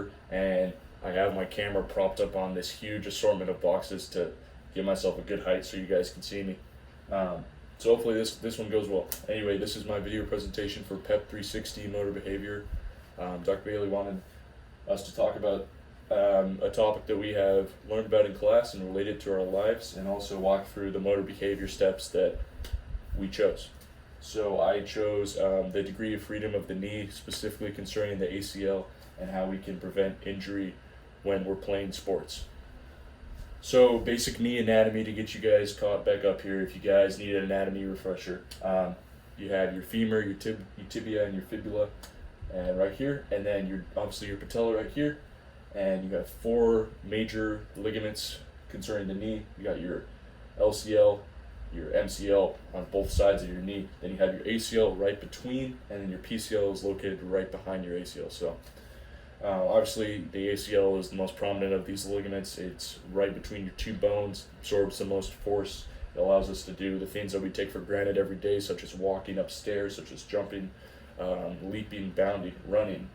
over, and I have my camera propped up on this huge assortment of boxes to give myself a good height so you guys can see me. So hopefully this one goes well. Anyway, this is my video presentation for PEP 360 motor behavior. Dr. Bailey wanted us to talk about a topic that we have learned about in class and relate it to our lives, and also walk through the motor behavior steps that we chose. So I chose the degree of freedom of the knee, specifically concerning the ACL and how we can prevent injury when we're playing sports. So basic knee anatomy to get you guys caught back up here if you guys need an anatomy refresher. You have your femur, your tibia, and your fibula, and right here, and then obviously your patella right here, and you have 4 major ligaments concerning the knee. You got your LCL, your MCL on both sides of your knee. Then you have your ACL right between, and then your PCL is located right behind your ACL. So obviously the ACL is the most prominent of these ligaments. It's right between your 2 bones, absorbs the most force. It allows us to do the things that we take for granted every day, such as walking upstairs, such as jumping, leaping, bounding, running,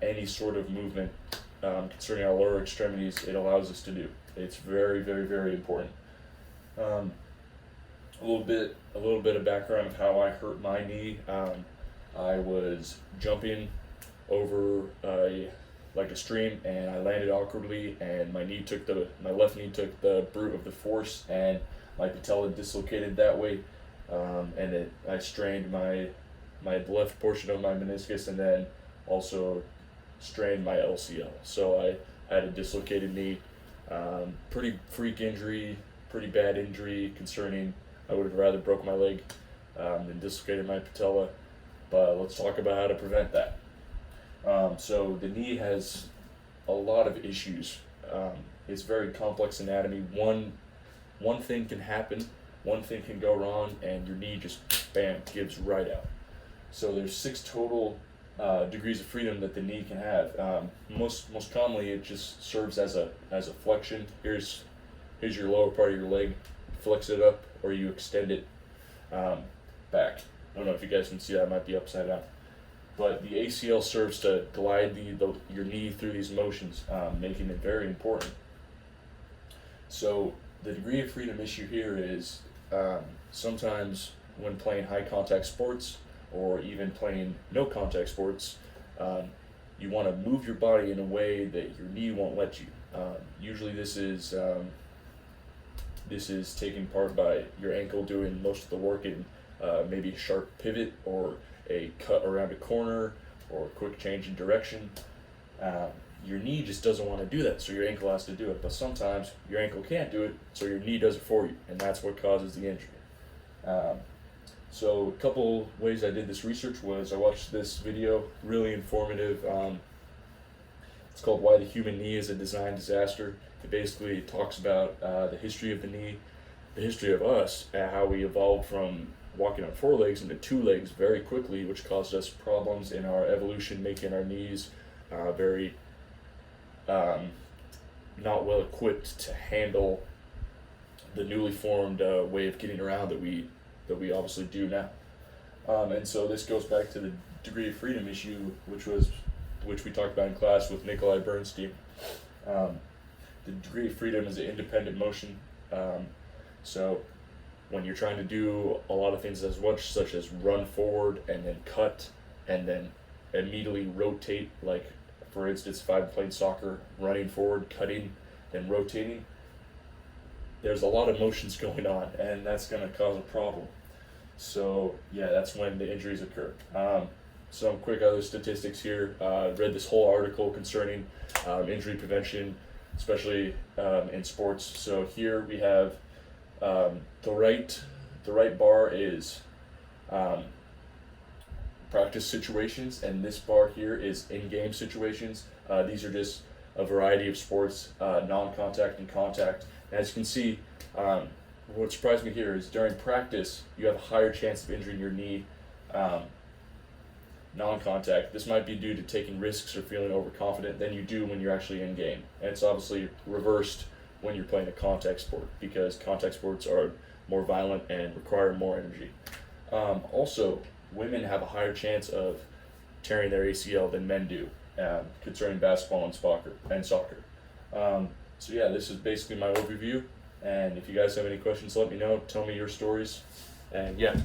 any sort of movement concerning our lower extremities. It allows us to do. It's very, very, very important. A little bit of background of how I hurt my knee. I was jumping over like a stream, and I landed awkwardly, and my left knee took the brunt of the force, and my patella dislocated that way, and I strained my left portion of my meniscus, and then also strained my LCL. So I had a dislocated knee. Pretty freak injury, pretty bad injury concerning. I would have rather broke my leg than dislocated my patella, but let's talk about how to prevent that. So the knee has a lot of issues. It's very complex anatomy. One thing can happen, one thing can go wrong, and your knee just bam gives right out. So there's 6 total degrees of freedom that the knee can have. Most commonly, it just serves as a flexion. Here's your lower part of your leg. Flex it up, or you extend it back. I don't know if you guys can see that. It might be upside down. But the ACL serves to glide your knee through these motions, making it very important. So the degree of freedom issue here is sometimes when playing high contact sports, or even playing no contact sports, you want to move your body in a way that your knee won't let you. Usually this is taken part by your ankle doing most of the work in maybe a sharp pivot, or a cut around a corner, or a quick change in direction. Your knee just doesn't want to do that, so your ankle has to do it. But sometimes your ankle can't do it, so your knee does it for you, and that's what causes the injury. So a couple ways I did this research was I watched this video, really informative. It's called Why the Human Knee is a Design Disaster. It basically talks about the history of the knee, the history of us, and how we evolved from walking on 4 legs into 2 legs very quickly, which caused us problems in our evolution, making our knees very not well equipped to handle the newly formed way of getting around that we obviously do now. And so this goes back to the degree of freedom issue, which we talked about in class with Nikolai Bernstein. The degree of freedom is an independent motion. So when you're trying to do a lot of things as much, such as run forward and then cut and then immediately rotate, like for instance, if I'm playing soccer, running forward, cutting, then rotating, there's a lot of motions going on, and that's going to cause a problem. So yeah, that's when the injuries occur. Some quick other statistics here. Read this whole article concerning injury prevention, especially in sports. So here we have the right bar is practice situations, and this bar here is in-game situations. These are just a variety of sports, non-contact and contact. And as you can see, what surprised me here is during practice, you have a higher chance of injuring your knee non-contact. This might be due to taking risks or feeling overconfident than you do when you're actually in game. And it's obviously reversed when you're playing a contact sport, because contact sports are more violent and require more energy. Also, women have a higher chance of tearing their ACL than men do. concerning basketball and soccer. So yeah, this is basically my overview. And if you guys have any questions, let me know. Tell me your stories. And yeah,